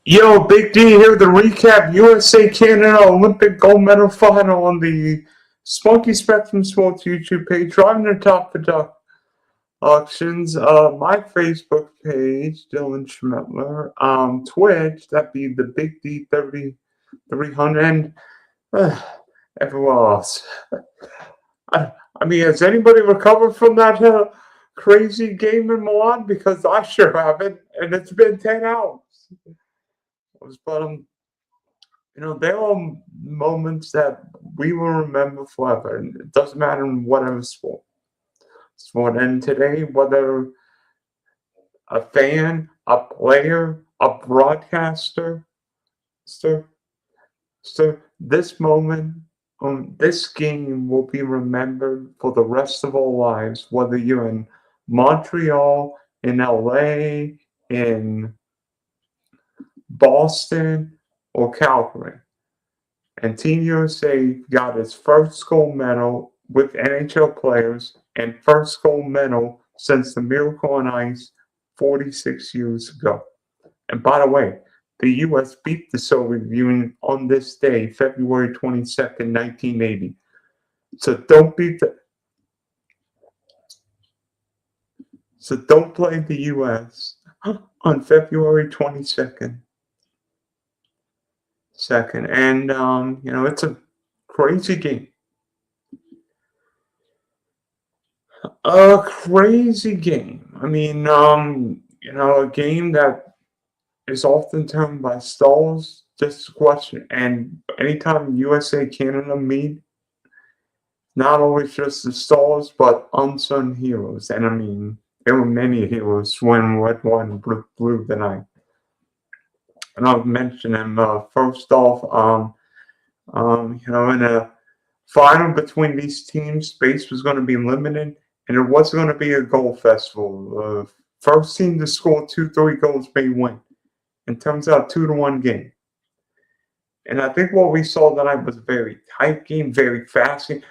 Yo, Big D here to recap USA-Canada Olympic gold medal final on the Spunky Spectrum Sports YouTube page. Driving the top for auctions. My Facebook page, Dylan Schmettler. Twitch, that'd be the Big D 3300. And everyone else. I mean, has anybody recovered from that crazy game in Milan? Because I sure haven't, and it's been 10 hours. But there are moments that we will remember forever, and it doesn't matter in whatever sport. And today, whether a fan, a player, a broadcaster, this moment, this game will be remembered for the rest of our lives. Whether you're in Montreal, in LA, in Boston, or Calgary. And Team USA got its first gold medal with NHL players and first gold medal since the Miracle on Ice 46 years ago. And by the way, the U.S. beat the Soviet Union on this day, February 22nd, 1980. So don't play the U.S. on February 22nd. And it's a crazy game. A crazy game. I mean, a game that is often termed by stalls. Just a question. And anytime USA Canada meet, not always just the stars, but unsung heroes. And I mean, there were many heroes when red, white, and blue tonight. And I'll mention them first off. In a final between these teams, space was going to be limited, and it wasn't going to be a goal festival. First team to score 2-3 goals may win. And turns out 2-1 game. And I think what we saw tonight was a very tight game, very fast game,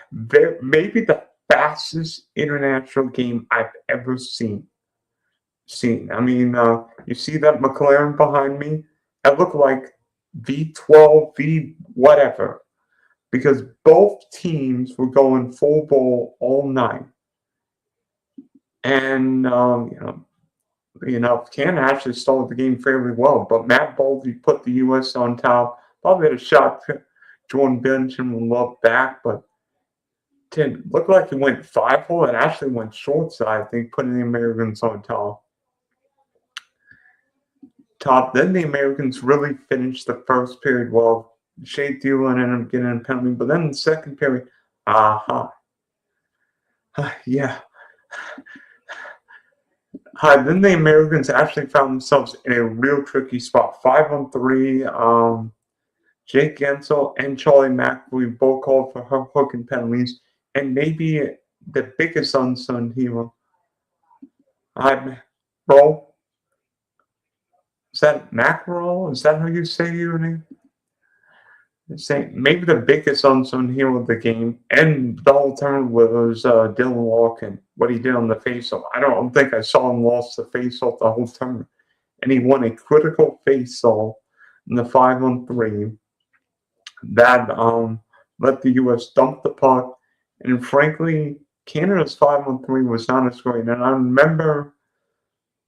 maybe the fastest international game I've ever seen. I mean, you see that McLaren behind me? It looked like V12, V whatever, because both teams were going full ball all night. And, Canada actually started the game fairly well, but Matt Boldy put the U.S. on top. Probably had a shot Jordan Benjamin loved back, but didn't look like he went 5-hole. It actually went short side, I think, putting the Americans on top. Then the Americans really finished the first period well. Shea Dillon ended up getting a penalty, but then in the second period, then the Americans actually found themselves in a real tricky spot. 5-on-3. Jake Gensel and Charlie McAvoy both called for hooking penalties, and maybe the biggest unsung hero. Bro. Is that Mackerel? Is that how you say your name? Maybe the biggest unsung hero of the game and the whole tournament was Dylan Larkin, what he did on the faceoff. I don't think I saw him lost the faceoff the whole tournament. And he won a critical faceoff in the 5-on-3 that let the U.S. dump the puck. And frankly, Canada's 5-on-3 was not as great. And I remember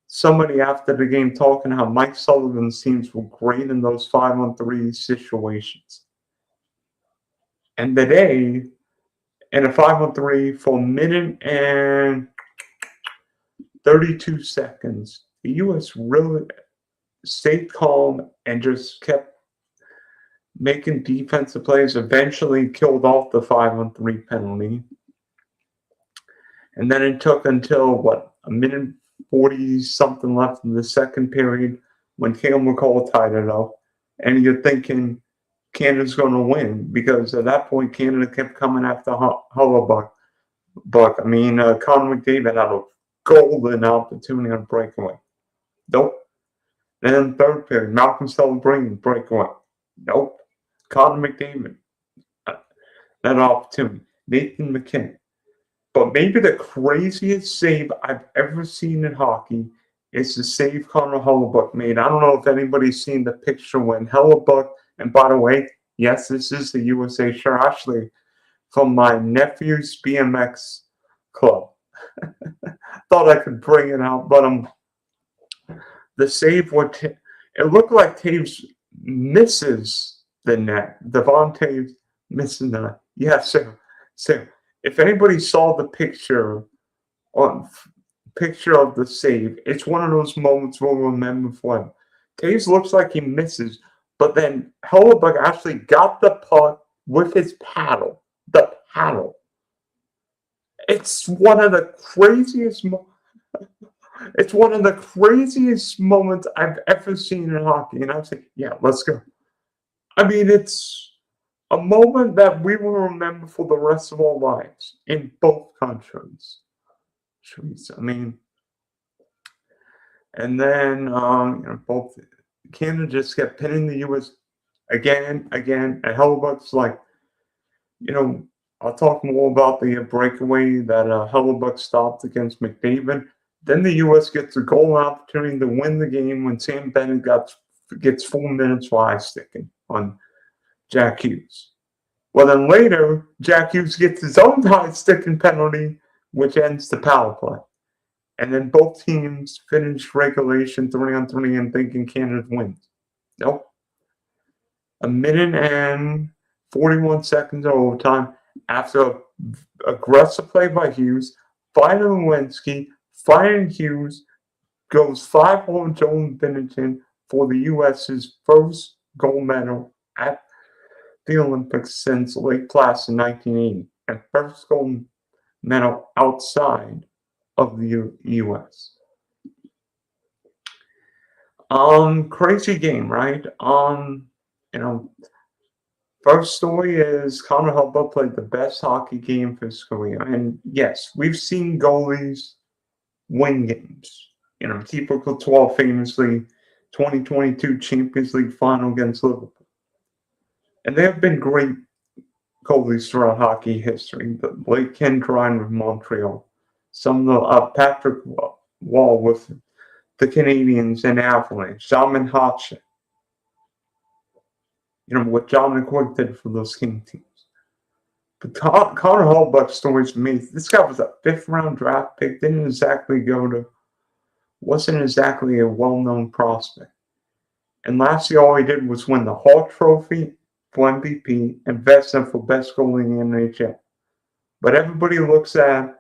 somebody after the game talking how Mike Sullivan's teams were great in those 5-on-3 situations. And today, in a 5-on-3 for a minute and 32 seconds, the U.S. really stayed calm and just kept making defensive plays, eventually killed off the 5-on-3 penalty. And then it took until, a minute 40-something left in the second period when Cale McCall tied it up. and you're thinking Canada's going to win because at that point Canada kept coming after Hellebuyck. But I mean, Connor McDavid had a golden opportunity on breakaway. Nope. Then third period, Malcolm Celebrini breakaway. Nope. Connor McDavid, that opportunity. Nathan McKinnon. But maybe the craziest save I've ever seen in hockey is the save Connor Hellebuyck made. I don't know if anybody's seen the picture when Hellebuyck, and by the way, yes, this is the USA shirt, actually, from my nephew's BMX club. Thought I could bring it out, but the save would it looked like Taves misses the net. Devon Taves missing the net. Yeah, so if anybody saw the picture of the save, it's one of those moments we'll remember forever. Taves looks like he misses, but then Hellebuyck actually got the puck with his paddle. The paddle. It's one of the craziest moments I've ever seen in hockey. And I was like, yeah, let's go. I mean, it's a moment that we will remember for the rest of our lives in both countries. Jeez, I mean, and then both Canada just kept pinning the U.S. again, and Hellebuyck's like, I'll talk more about the breakaway that Hellebuyck stopped against McDavid. Then the U.S. gets a goal opportunity to win the game when Sam Bennett gets 4 minutes for eye sticking on Jack Hughes. Well, then later, Jack Hughes gets his own eye sticking penalty, which ends the power play. And then both teams finish regulation 3-on-3 and thinking Canada wins. Nope. A minute and 41 seconds of overtime after an aggressive play by Hughes, fighting Lewinsky, fighting Hughes, goes 5-hole on Joel Binnington for the U.S.'s first gold medal at the Olympics since Lake Placid 1980, and first gold medal outside of the U.S. Crazy game, right? First story is Connor Hellebuyck played the best hockey game of his career. And yes, we've seen goalies win games. Typical 12 famously 2022 Champions League final against Liverpool. And there have been great goalies throughout hockey history. Blake Kendrine with Montreal. Some of the Patrick Wall with the Canadiens and Avalanche. Simon Hodgson. What John McCoy did for those King teams. But Connor Hellebuyck's story is amazing. This guy was a 5th-round draft pick. Wasn't exactly a well-known prospect. And last year, all he did was win the Hart Trophy for MVP and Vezina for best goalie in the NHL. But everybody looks at,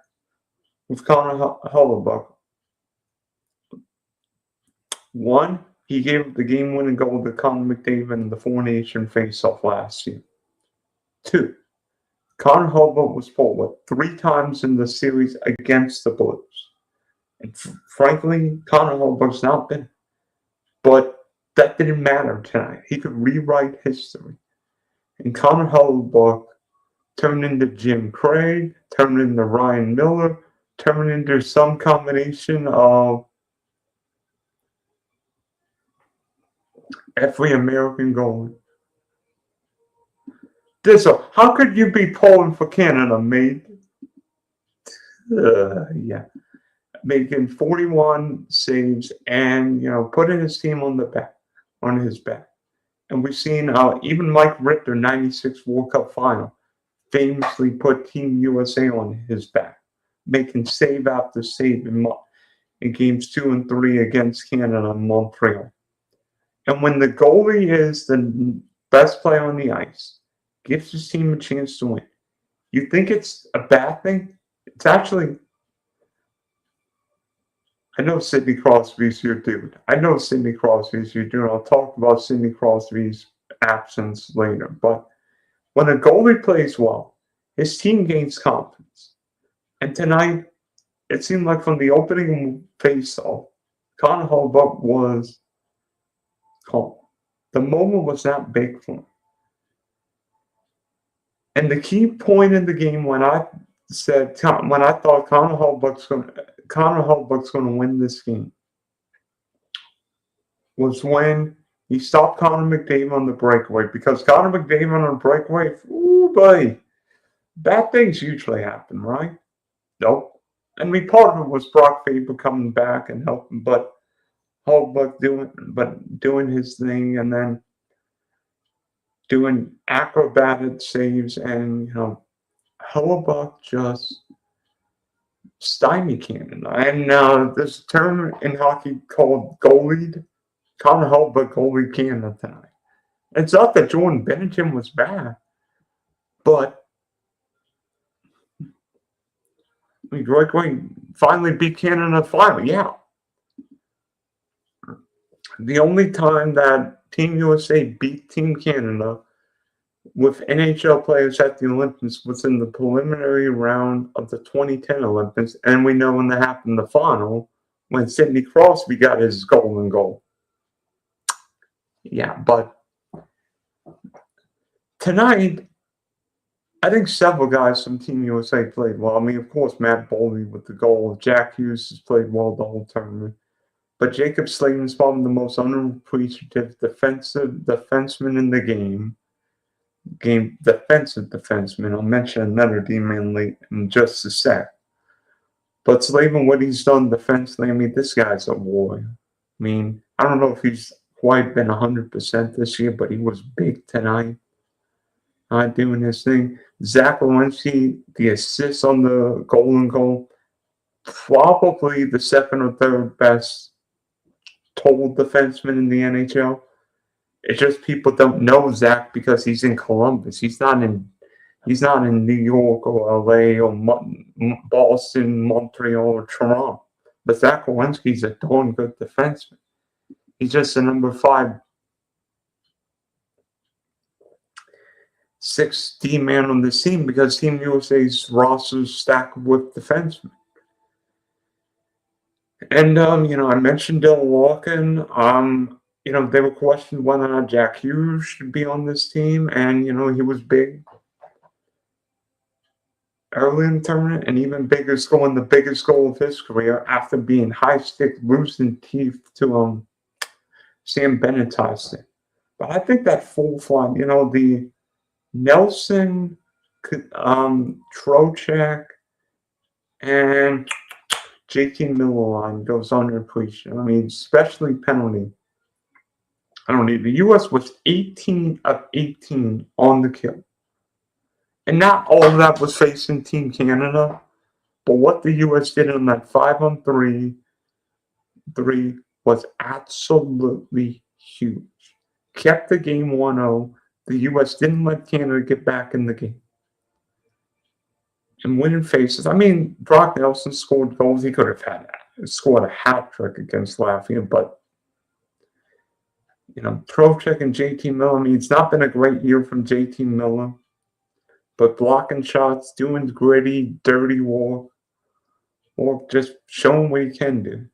with Connor Hellebuyck, one, he gave the game-winning goal to Connor McDavid in the four-nation face-off last year. 2, Connor Hellebuyck was forward 3 times in the series against the Blues. And frankly, Connor Hellebuyck's not been. But that didn't matter tonight. He could rewrite history. And Connor Hellebuyck turned into Jim Craig, turned into Ryan Miller, turned into some combination of every American goalie. How could you be pulling for Canada, mate? Yeah. Making 41 saves and, putting his team on his back. And we've seen even Mike Richter, 96 World Cup final, famously put Team USA on his back, making save after save in games 2 and 3 against Canada and Montreal. And when the goalie is the best player on the ice, gives his team a chance to win, you think it's a bad thing? It's actually, I know Sidney Crosby's your dude. I'll talk about Sidney Crosby's absence later. But when a goalie plays well, his team gains confidence. And tonight, it seemed like from the opening face-off, Connor Hellebuyck was calm. the moment was not big for him. And the key point in the game when I thought Connor Hellebuyck's going to win this game was when he stopped Connor McDavid on the breakaway, because Connor McDavid on the breakaway, ooh boy, bad things usually happen, right? Nope. I mean, part of it was Brock Faber coming back and helping, but Hellebuyck doing his thing, and then doing acrobatic saves, and Hellebuyck just stymie Canada. And there's a term in hockey called goalied. Connor Hellebuyck goalied Canada tonight. It's not that Jordan Binnington was bad, but Breakaway finally beat Canada finally. Yeah. The only time that Team USA beat Team Canada with NHL players at the Olympics was in the preliminary round of the 2010 Olympics, and we know when that happened in the final, when Sidney Crosby got his golden goal. Yeah, but tonight, I think several guys from Team USA played well. I mean, of course, Matt Boldy with the goal. Jack Hughes has played well the whole tournament. But Jacob Slayton's probably the most unappreciative defenseman in the game. Defensive defenseman. I'll mention another D-man late in just a sec. But Slayton, what he's done defensively, I mean, this guy's a warrior. I mean, I don't know if he's quite been 100% this year, but he was big tonight. Doing his thing. Zach Werenski, the assist on the golden goal, probably the second or third best total defenseman in the NHL. It's just people don't know Zach because he's in Columbus. He's not in New York or LA or Boston, Montreal, or Toronto. But Zach Werenski's a darn good defenseman. He's just a number 5, 6 D-man on this team because Team USA's roster is stacked with defensemen. And, I mentioned Dylan Larkin. They were questioning whether or not Jack Hughes should be on this team. And, he was big early in the tournament, and even bigger, scoring the biggest goal of his career after being high stick, losing teeth to Sam Benetton. But I think that full fly, the Nelson, Trocheck, and JT Miller line goes underappreciated. I mean, especially penalty. I don't need. The U.S. was 18 of 18 on the kill. And not all of that was facing Team Canada. But what the U.S. did on that 5-on-3 was absolutely huge. Kept the game 1-0. The U.S. didn't let Canada get back in the game. And winning faces. I mean, Brock Nelson scored goals. He could have scored a hat trick against Latvia, but Trocheck and JT Miller. I mean, it's not been a great year from JT Miller, but blocking shots, doing gritty, dirty work, or just showing what he can do.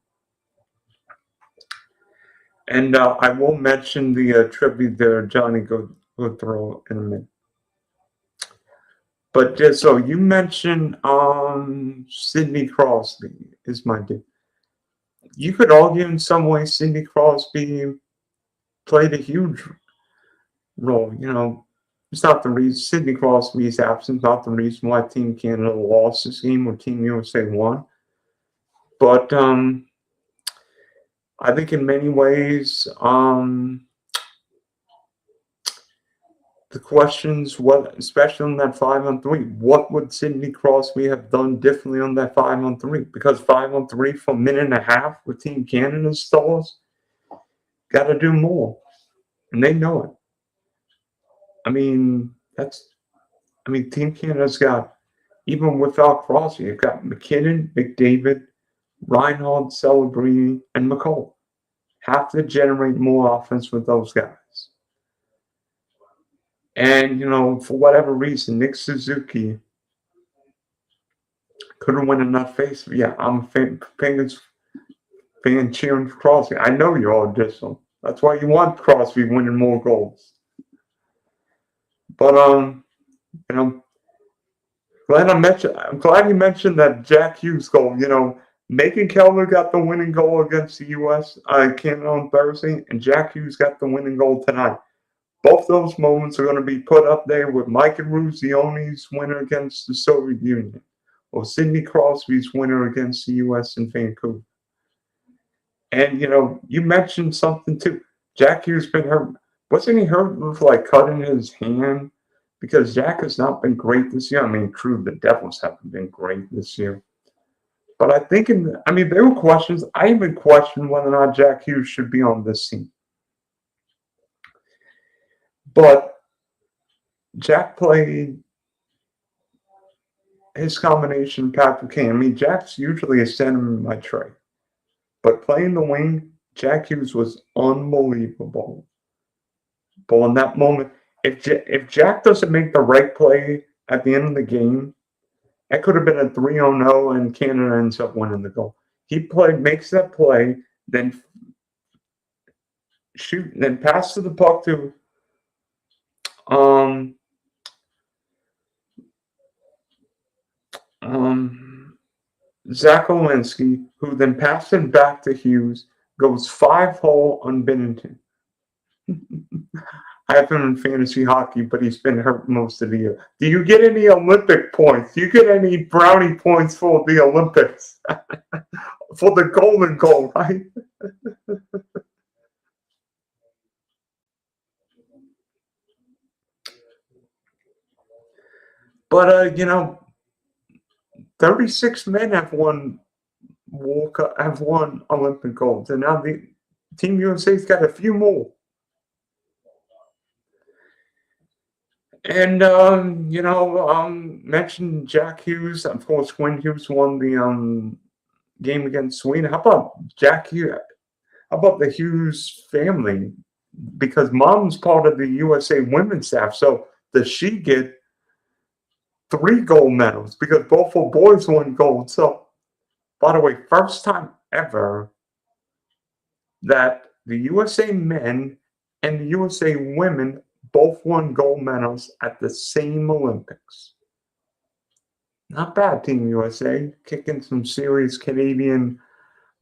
And I will mention the tribute there, Johnny Gaudreau, in a minute. But just so you mentioned Sidney Crosby is my dude. You could argue in some ways Sidney Crosby played a huge role. It's not the reason Sidney Crosby's absence, not the reason why Team Canada lost this game or Team USA won. But I think in many ways, the questions, especially on that 5-on-3, what would Sidney Crosby have done differently on that 5-on-3? Because 5-on-3 for a minute and a half with Team Canada's stars, got to do more. And they know it. I mean, Team Canada's got, even without Crosby, you've got McKinnon, McDavid, Reinhardt, Celebrini, and McCall. Have to generate more offense with those guys. And, for whatever reason, Nick Suzuki couldn't win enough face. Yeah, I'm a fan cheering for Crosby. I know you all did so. That's why you want Crosby winning more goals. But you know, I'm glad you mentioned that Jack Hughes goal. You know, Megan Keller got the winning goal against the U.S. Canada on Thursday, and Jack Hughes got the winning goal tonight. Both those moments are going to be put up there with Micah Ruzione's winner against the Soviet Union, or Sidney Crosby's winner against the U.S. in Vancouver. And, you know, you mentioned something too. Jack Hughes been hurt. Wasn't he hurt with like cutting his hand? Because Jack has not been great this year. I mean, true, the Devils haven't been great this year. But I think, there were questions. I even questioned whether or not Jack Hughes should be on this team. But Jack played his combination Patrick Kane. I mean, Jack's usually a center in my trade. But playing the wing, Jack Hughes was unbelievable. But in that moment, if Jack doesn't make the right play at the end of the game, it could have been a 3-0 and Canada ends up winning the goal. He makes that play, then pass to the puck to Zach Olinsky, who then passed it back to Hughes, goes 5-hole on Binnington. I have him in fantasy hockey, but he's been hurt most of the year. Do you get any Olympic points? Do you get any brownie points for the Olympics? For the golden goal, right? But, 36 men have won Olympic golds, and now the Team USA's got a few more. And mentioned Jack Hughes. Of course, Quinn Hughes won the game against Sweden. How about Jack Hughes? How about the Hughes family? Because mom's part of the USA women's staff, so does she get 3 gold medals? Because both her boys won gold. So, by the way, first time ever that the USA men and the USA women both won gold medals at the same Olympics. Not bad, Team USA, kicking some serious Canadian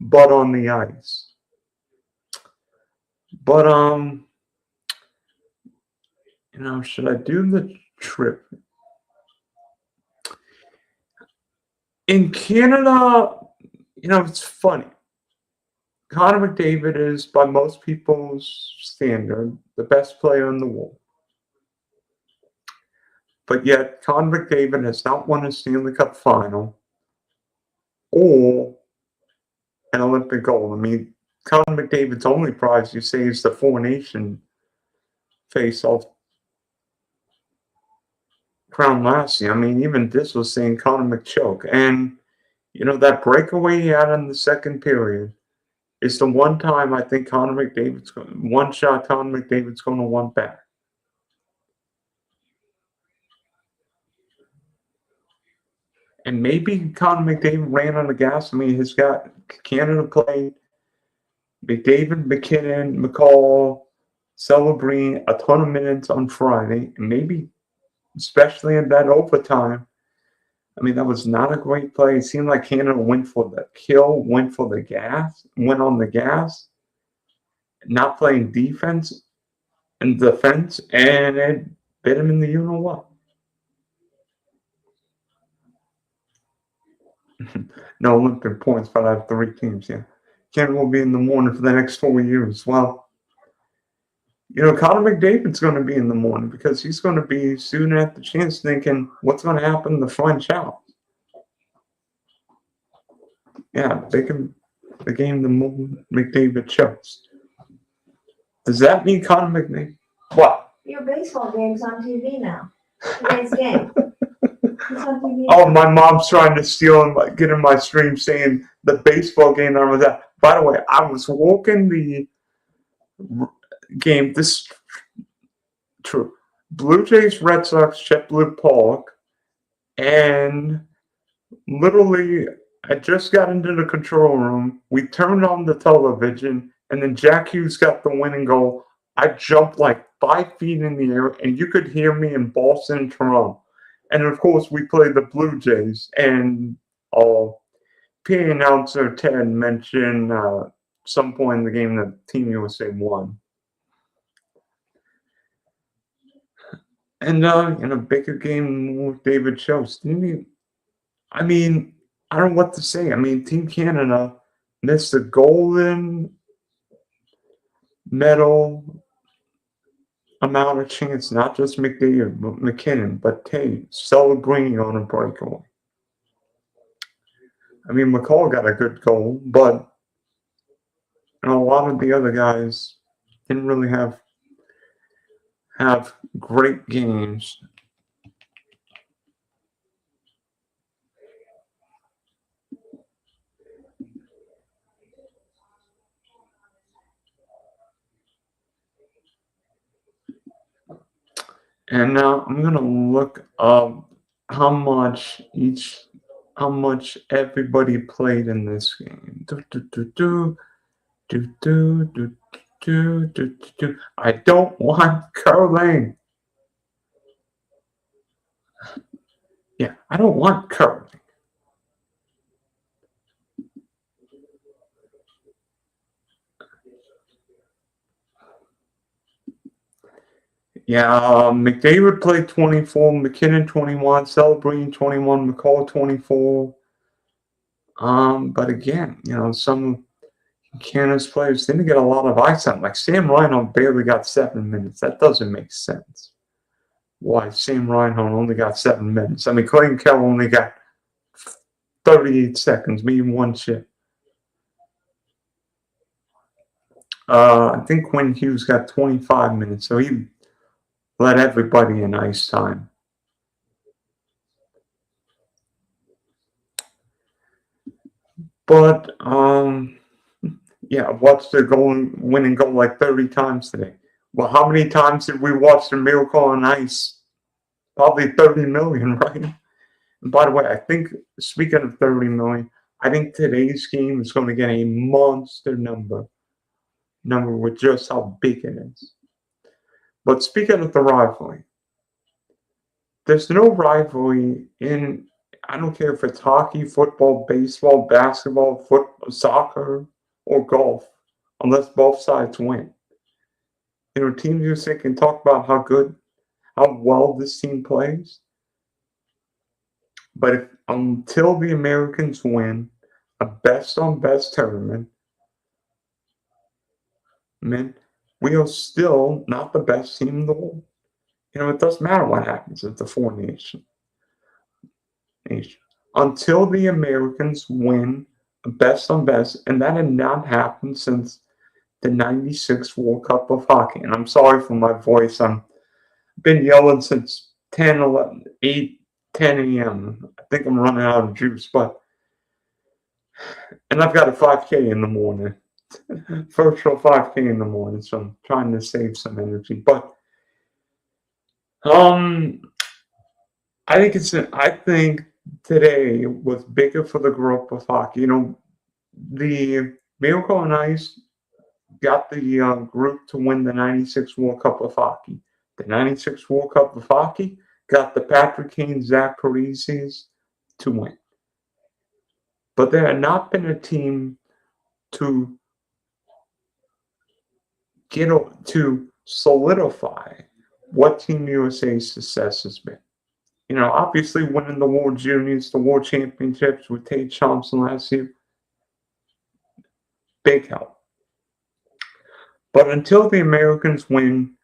butt on the ice. But should I do the trip? In Canada, it's funny. Connor McDavid is, by most people's standard, the best player in the world. But yet, Connor McDavid has not won a Stanley Cup final or an Olympic gold. I mean, Connor McDavid's only prize, you say, is the four-nation face-off crown last year. I mean, even this was saying Connor McChoke. And, that breakaway he had in the second period is the one time I think Connor McDavid's going to want back. And maybe Connor McDavid ran on the gas. I mean, he's got Canada played McDavid, McKinnon, McCall, Celebrini a ton of minutes on Friday. And maybe, especially in that overtime, I mean, that was not a great play. It seemed like Canada went for the kill, went on the gas, not playing defense and defense, and it bit him in the you-know-what. No Olympic points, but I have 3 teams, yeah. Canada will be in the morning for the next 4 years. Well, Connor McDavid's going to be in the morning because he's going to be soon at the chance thinking, what's going to happen in the French out? Yeah, the game the McDavid chose. Does that mean Connor McDavid? What? Your baseball game's on TV now. Today's game. Oh, my mom's trying to steal and get in my stream saying the baseball game that I was at. By the way, I was walking the game. This true. Blue Jays, Red Sox, JetBlue Park, and literally I just got into the control room. We turned on the television, and then Jack Hughes got the winning goal. I jumped like 5 feet in the air, and you could hear me in Boston and Toronto. And of course, we played the Blue Jays, and PA announcer Ted mentioned some point in the game that Team USA won. And in a bigger game with David Schultz, didn't he? I mean, I don't know what to say. I mean, Team Canada missed a golden medal amount of chance, not just McDavid, but McKinnon, but Tate celebrating on a breakaway. I mean, McCall got a good goal, but a lot of the other guys didn't really have great games. And now I'm gonna look up how much everybody played in this game. I don't want curling. Yeah, I don't want curling. Yeah, McDavid played 24, McKinnon 21, Celebrine 21, McCall 24. But again, some Canada's players didn't get a lot of ice time. Like Sam Reinhart barely got 7 minutes. That doesn't make sense. Why Sam Reinhart only got 7 minutes? I mean, Clayton Keller only got 38 seconds, maybe one shift. I think Quinn Hughes got 25 minutes, so he let everybody in ice time. But yeah, I watched the winning goal like 30 times today. Well, how many times did we watch the Miracle on Ice? Probably 30 million, right? And by the way, I think, speaking of 30 million, I think today's game is going to get a monster number with just how big it is. But speaking of the rivalry, there's no rivalry in, I don't care if it's hockey, football, baseball, basketball, soccer, or golf, unless both sides win. Team USA can talk about how well this team plays, but until the Americans win a best-on-best tournament, we are still not the best team in the world. It doesn't matter what happens at the four nations. Until the Americans win a best-on-best, and that had not happened since the 96 World Cup of Hockey. And I'm sorry for my voice. I've been yelling since 10 a.m. I think I'm running out of juice, and I've got a 5K in the morning. Virtual 5K in the morning, so I'm trying to save some energy. But I think today was bigger for the growth of hockey. The Miracle on Ice got the group to win the 96 World Cup of Hockey. The 96 World Cup of Hockey got the Patrick Kane, Zach Parisis to win. But there had not been a team to solidify what Team USA's success has been. Obviously winning the World Juniors, the World Championships with Tate Thompson last year, big help. But until the Americans win,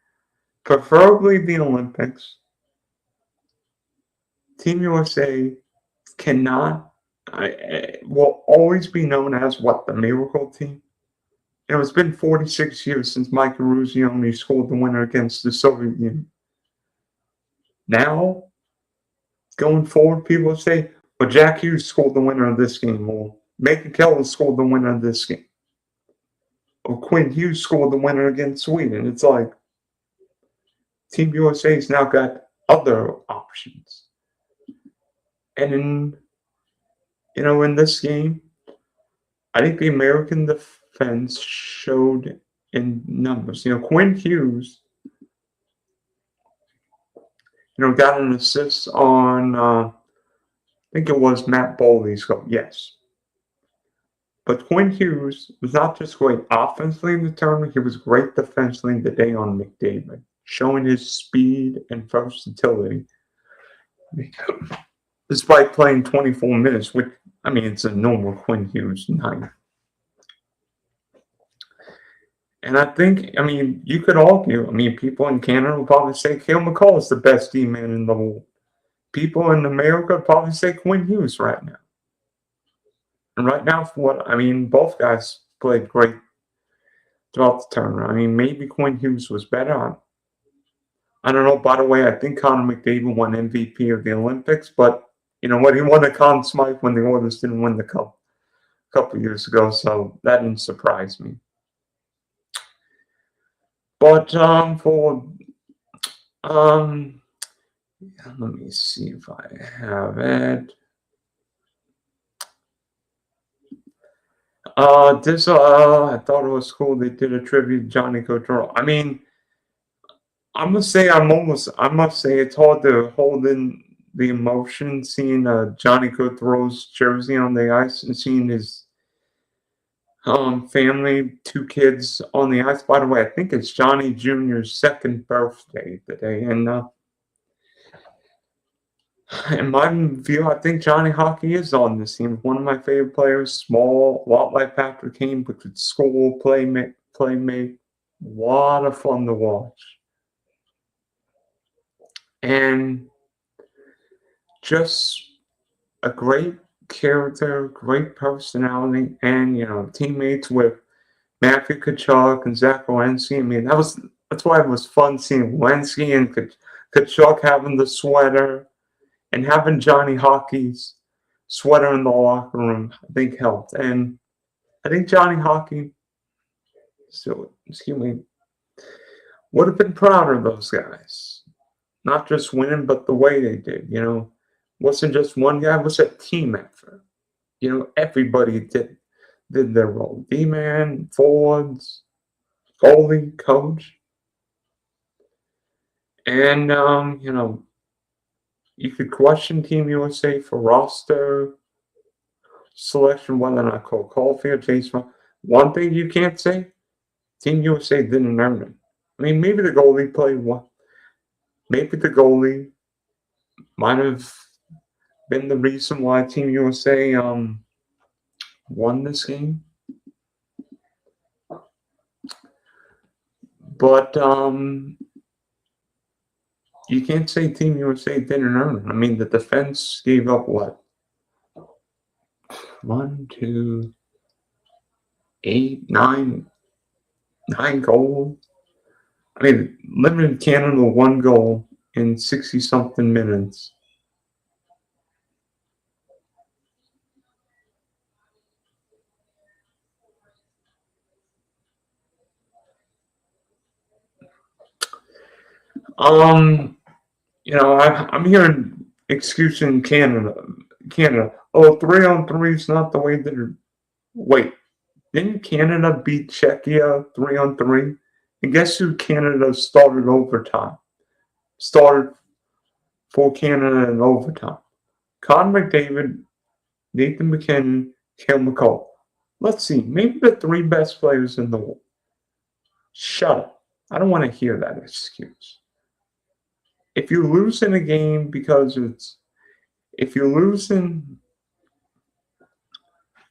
preferably the Olympics, Team USA will always be known as the Miracle Team. It's been 46 years since Mike Eruzione scored the winner against the Soviet Union. Now, going forward, people say, well, Jack Hughes scored the winner of this game, or Megan Keller scored the winner of this game, or Quinn Hughes scored the winner against Sweden. It's like Team USA's now got other options. And in this game, I think the American defense showed in numbers. Quinn Hughes, got an assist on, I think it was Matt Boldy's goal. Yes. But Quinn Hughes was not just great offensively in the tournament, he was great defensively today on McDavid, showing his speed and versatility. Despite playing 24 minutes, which, it's a normal Quinn Hughes night. And I think, you could argue, people in Canada would probably say Cale McCall is the best D-man in the world. People in America would probably say Quinn Hughes right now. And right now, both guys played great throughout the tournament. Maybe Quinn Hughes was better. I don't know. By the way, I think Connor McDavid won MVP of the Olympics, but you know what? He won the Conn Smythe when the Oilers didn't win the cup a couple years ago, so that didn't surprise me. But let me see if I have it. I thought it was cool they did a tribute to Johnny Gaudreau. I must say it's hard to hold in the emotion seeing Johnny Gaudreau's jersey on the ice and seeing his family, 2 kids on the ice. By the way, I think it's Johnny Jr.'s 2nd birthday today, and in my view, I think Johnny Hockey is on this team. One of my favorite players, small, a lot like Patrick Kane, but could score, playmate, a lot of fun to watch. And just a great character, great personality, and teammates with Matthew Tkachuk and Zach Werenski. That's why it was fun seeing Werenski and Tkachuk having the sweater. And having Johnny Hockey's sweater in the locker room, I think, helped. And I think Johnny Hockey, would have been proud of those guys. Not just winning, but the way they did. Wasn't just one guy, it was a team effort. Everybody did their role. D-man, forwards, goalie, coach. And, you could question Team USA for roster selection, whether or not Cole Caulfield, Jason. One thing you can't say, Team USA didn't earn it. Maybe the goalie played well. Maybe the goalie might have been the reason why Team USA won this game. But you can't say Team USA didn't earn it. The defense gave up what? 1, 2, 8, 9 goals. Limited Canada 1 goal in 60-something minutes. I'm hearing excuse in Canada. Oh, 3-on-3 is not the way that it. Wait, didn't Canada beat Czechia 3-on-3? And guess who Canada started overtime? Started for Canada in overtime. Connor McDavid, Nathan McKinnon, Cale McCall. Let's see, maybe the 3 best players in the world. Shut up. I don't want to hear that excuse. If you lose in a game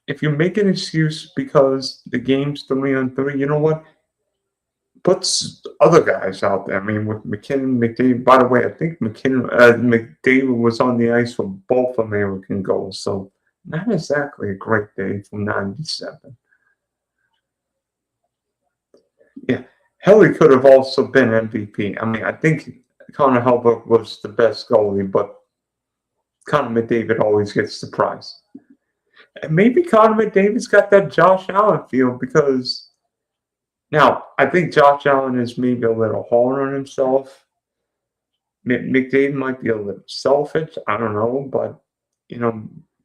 if you make an excuse because the game's 3-on-3, you know what? Puts other guys out there. With McKinnon, McDavid. By the way, I think McDavid was on the ice for both American goals, so not exactly a great day from '97. Yeah, Hellebuyck could have also been MVP. I think Connor Hellebuyck was the best goalie, but Connor McDavid always gets the prize. And maybe Connor McDavid's got that Josh Allen feel because now I think Josh Allen is maybe a little hard on himself. McDavid might be a little selfish. I don't know, but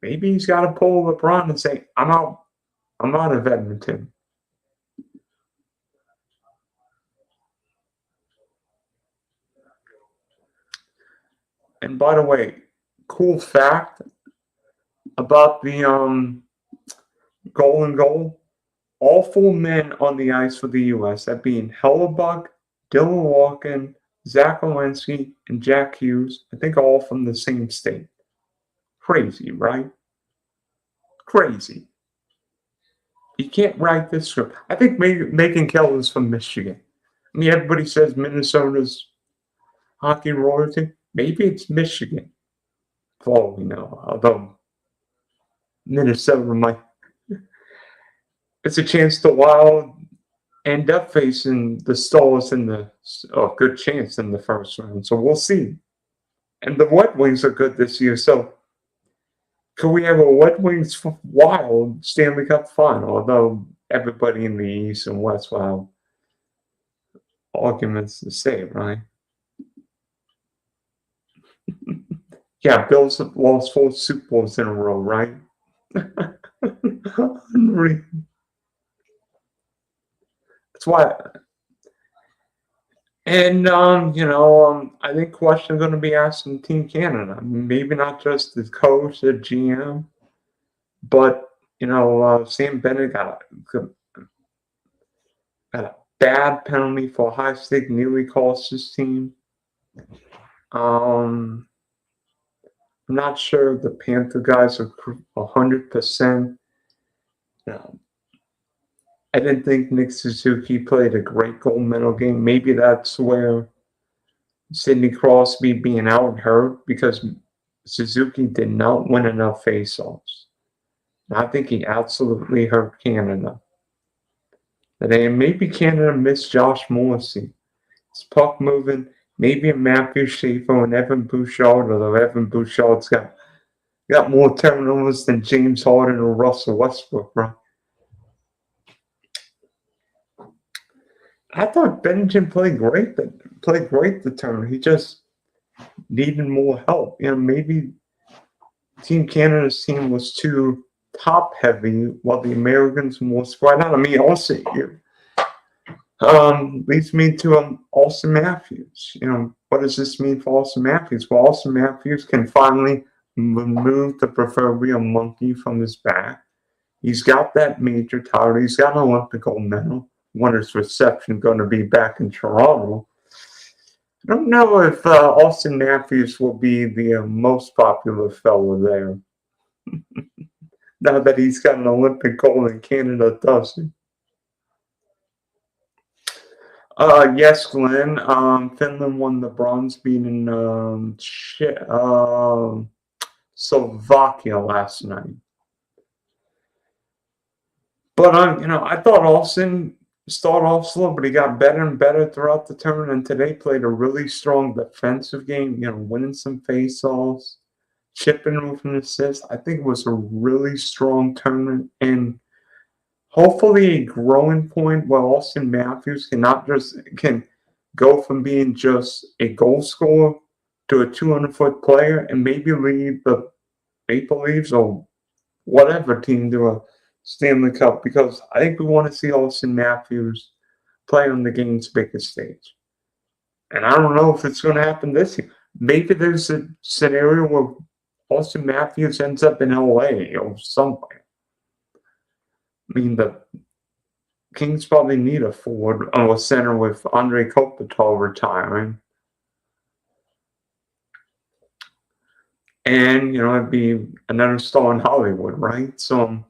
maybe he's got to pull LeBron and say, "I'm out of Edmonton. And by the way, cool fact about the goal. All four men on the ice for the U.S., that being Hellebuyck, Dylan Larkin, Zach Walensky, and Jack Hughes, I think all from the same state. Crazy, right? Crazy. You can't write this script. I think Megan Keller's from Michigan. I mean, everybody says Minnesota's hockey royalty. Maybe it's Michigan, for all we know. Although Minnesota might. It's a chance to Wild end up facing the Stars in the good chance in the first round. So we'll see. And the Red Wings are good this year. So could we have a Red Wings Wild Stanley Cup final? Although everybody in the East and West will have arguments to say, right? Yeah, Bills have lost 4 Super Bowls in a row, right? Unreal. That's why. And, I think questions are going to be asked in Team Canada. Maybe not just the coach, the GM, but, Sam Bennett got a bad penalty for a high stick, nearly cost his team. I'm not sure the Panther guys are 100%. I didn't think Nick Suzuki played a great gold medal game. Maybe that's where Sidney Crosby being out hurt, because Suzuki did not win enough faceoffs. I think he absolutely hurt Canada. And maybe Canada missed Josh Morrissey. His puck moving, maybe a Matthew Schaefer and Evan Bouchard, although Evan Bouchard's got more turnovers than James Harden or Russell Westbrook, right? I thought Bennington played great the turn. He just needed more help. Maybe Team Canada's team was too top heavy while the Americans were more spread out. I mean, also leads me to Austin Matthews. What does this mean for Austin Matthews? Well, Austin Matthews can finally remove the proverbial monkey from his back. He's got that major title. He's got an Olympic gold medal. Winner's reception going to be back in Toronto. I don't know if Austin Matthews will be the most popular fellow there. Now that he's got an Olympic gold in Canada, does he? Yes, Glenn. Finland won the bronze, beating Slovakia last night. But I thought Austin started off slow, but he got better and better throughout the tournament. And today played a really strong defensive game. Winning some faceoffs, chipping with an assist. I think it was a really strong tournament, and hopefully a growing point where Austin Matthews can go from being just a goal scorer to a 200-foot player, and maybe lead the Maple Leafs or whatever team to a Stanley Cup, because I think we want to see Austin Matthews play on the game's biggest stage. And I don't know if it's going to happen this year. Maybe there's a scenario where Austin Matthews ends up in LA or somewhere. I mean, the Kings probably need a forward or a center with Andre Kopitar retiring. And, it'd be another star in Hollywood, right? So,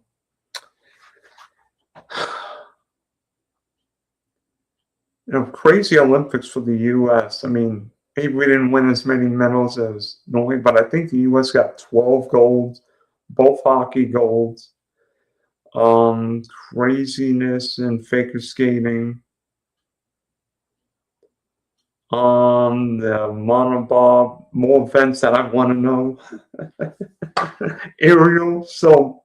crazy Olympics for the U.S. I mean, maybe we didn't win as many medals as Norway, but I think the U.S. got 12 golds, both hockey golds. Craziness and figure skating. The monobob, more events that I want to know. Aerial, so.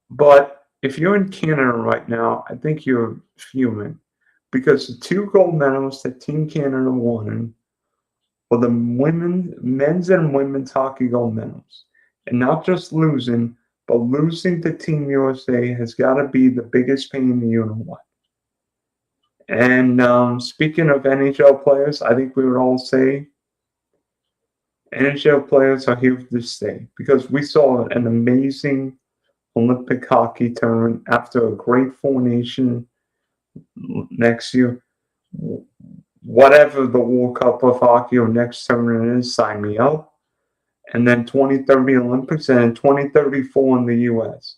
But if you're in Canada right now, I think you're fuming, because the 2 gold medals that Team Canada won were the men's and women's hockey gold medals. And not just losing, but losing to Team USA has got to be the biggest pain in the universe. And speaking of NHL players, I think we would all say NHL players are here to stay because we saw an amazing Olympic hockey tournament after a great Four Nation next year. Whatever the World Cup of hockey or next tournament is, sign me up. And then 2030 Olympics and 2034 in the U.S.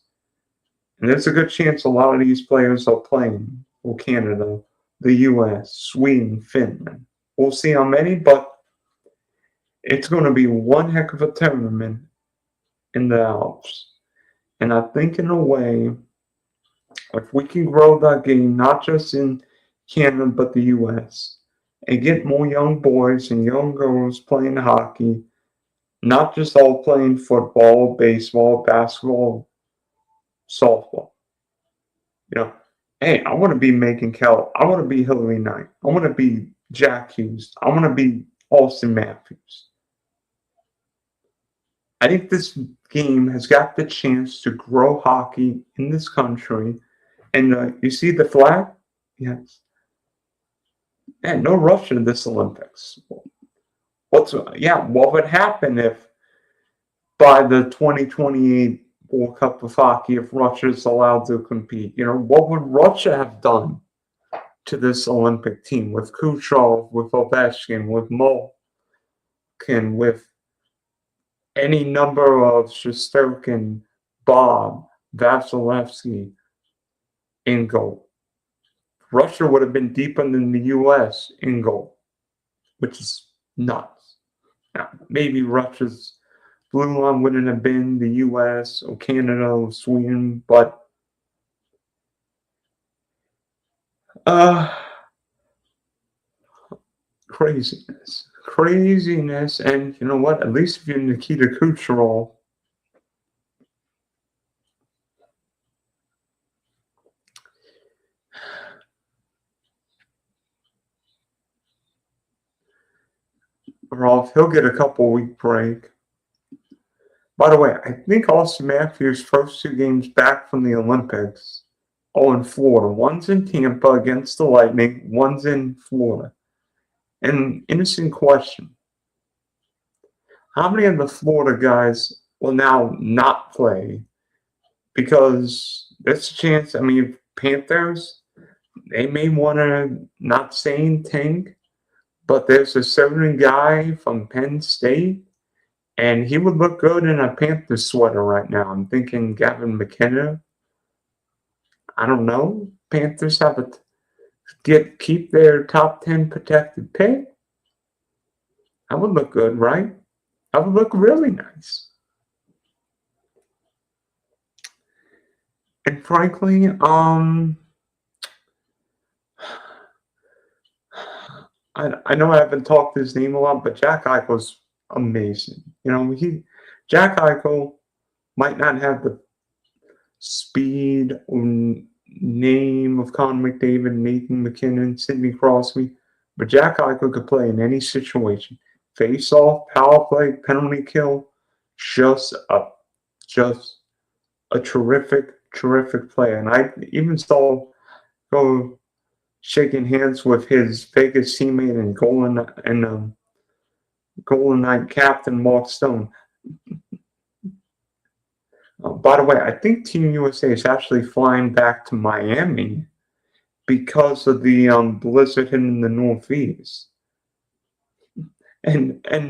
And there's a good chance a lot of these players are playing for Canada, the U.S., Sweden, Finland. We'll see how many, but it's going to be one heck of a tournament in the Alps. And I think in a way, if we can grow that game, not just in Canada, but the U.S., and get more young boys and young girls playing hockey, not just all playing football, baseball, basketball, softball. You know, hey, I want to be Megan Kell. I want to be Hillary Knight. I want to be Jack Hughes. I want to be Austin Matthews. I think this game has got the chance to grow hockey in this country. And you see the flag? Yes. And no Russia in this Olympics. What would happen if by the 2028 World Cup of Hockey, if Russia is allowed to compete? You know, what would Russia have done to this Olympic team with Kucherov, with Ovechkin, with Malkin, with any number of Shesterkin, Bob, Vasilevsky in goal? Russia would have been deeper than the U.S. in goal, which is nuts. Now, maybe Russia's blue line wouldn't have been the U.S. or Canada or Sweden, but craziness. And you know what? At least if you're Nikita Kucherov, he'll get a couple-week break. By the way, I think Austin Matthews' first two games back from the Olympics are in Florida. One's in Tampa against the Lightning. One's in Florida. An innocent question. How many of the Florida guys will now not play? Because there's a chance, I mean, Panthers, they may want to, not saying tank, but there's a certain guy from Penn State, and he would look good in a Panthers sweater right now. I'm thinking Gavin McKenna. I don't know. Panthers have keep their top 10 protected pick. That would look good, right? That would look really nice. And frankly, I know I haven't talked his name a lot, but Jack Eichel's amazing. You know, Jack Eichel might not have the speed or name of Connor McDavid, Nathan McKinnon, Sidney Crosby, but Jack Eichel could play in any situation. Face off, power play, penalty kill, just a terrific player. And I even saw go shaking hands with his Vegas teammate and Golden Knight captain Mark Stone. By the way, I think Team USA is actually flying back to Miami because of the blizzard hitting the Northeast. And did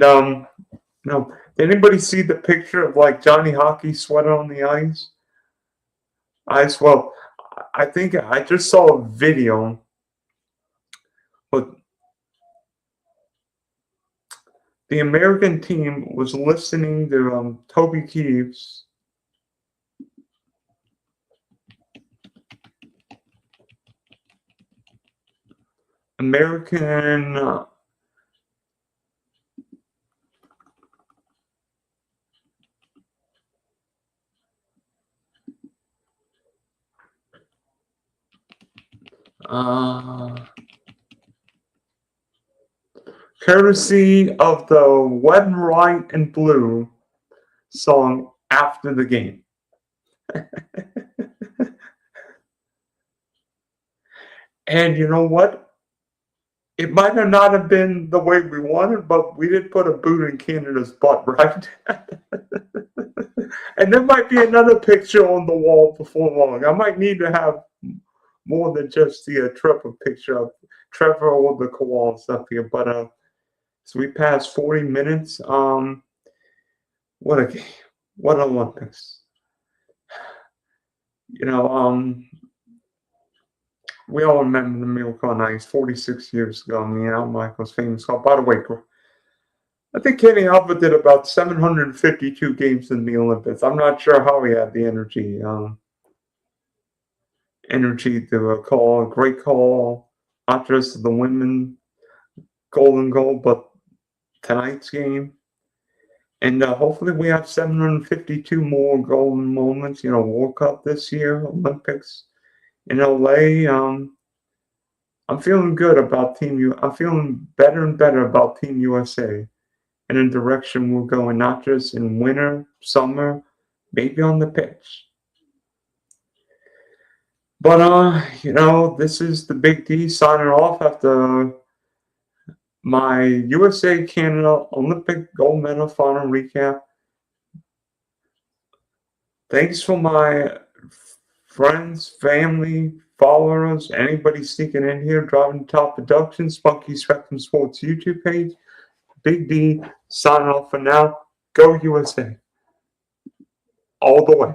anybody see the picture of like Johnny Hockey sweater on the ice? Well, I think I just saw a video, but the American team was listening to Toby Keith's American courtesy of the Wet and White and Blue song after the game. And you know what? It might have not have been the way we wanted, but we did put a boot in Canada's butt, right? And there might be another picture on the wall before long. I might need to have more than just the Trevor picture of Trevor or the koalas up here. But so we passed 40 minutes. What a game! What Olympics! You know, we all remember the Miracle on Ice 46 years ago. I mean, Al Michaels' famous call. By the way, I think Kenny Albert did about 752 games in the Olympics. I'm not sure how he had the energy to call a great call, not just the women golden goal, but tonight's game. And hopefully we have 752 more golden moments, World Cup this year, Olympics in LA. I'm feeling good about I'm feeling better and better about Team USA and the direction we're going, not just in winter, summer, maybe on the pitch. But, this is the Big D signing off after my USA-Canada Olympic gold medal final recap. Thanks for my friends, family, followers, anybody sneaking in here, Driving Top Productions, Spunky Spectrum Sports YouTube page. Big D signing off for now. Go USA. All the way.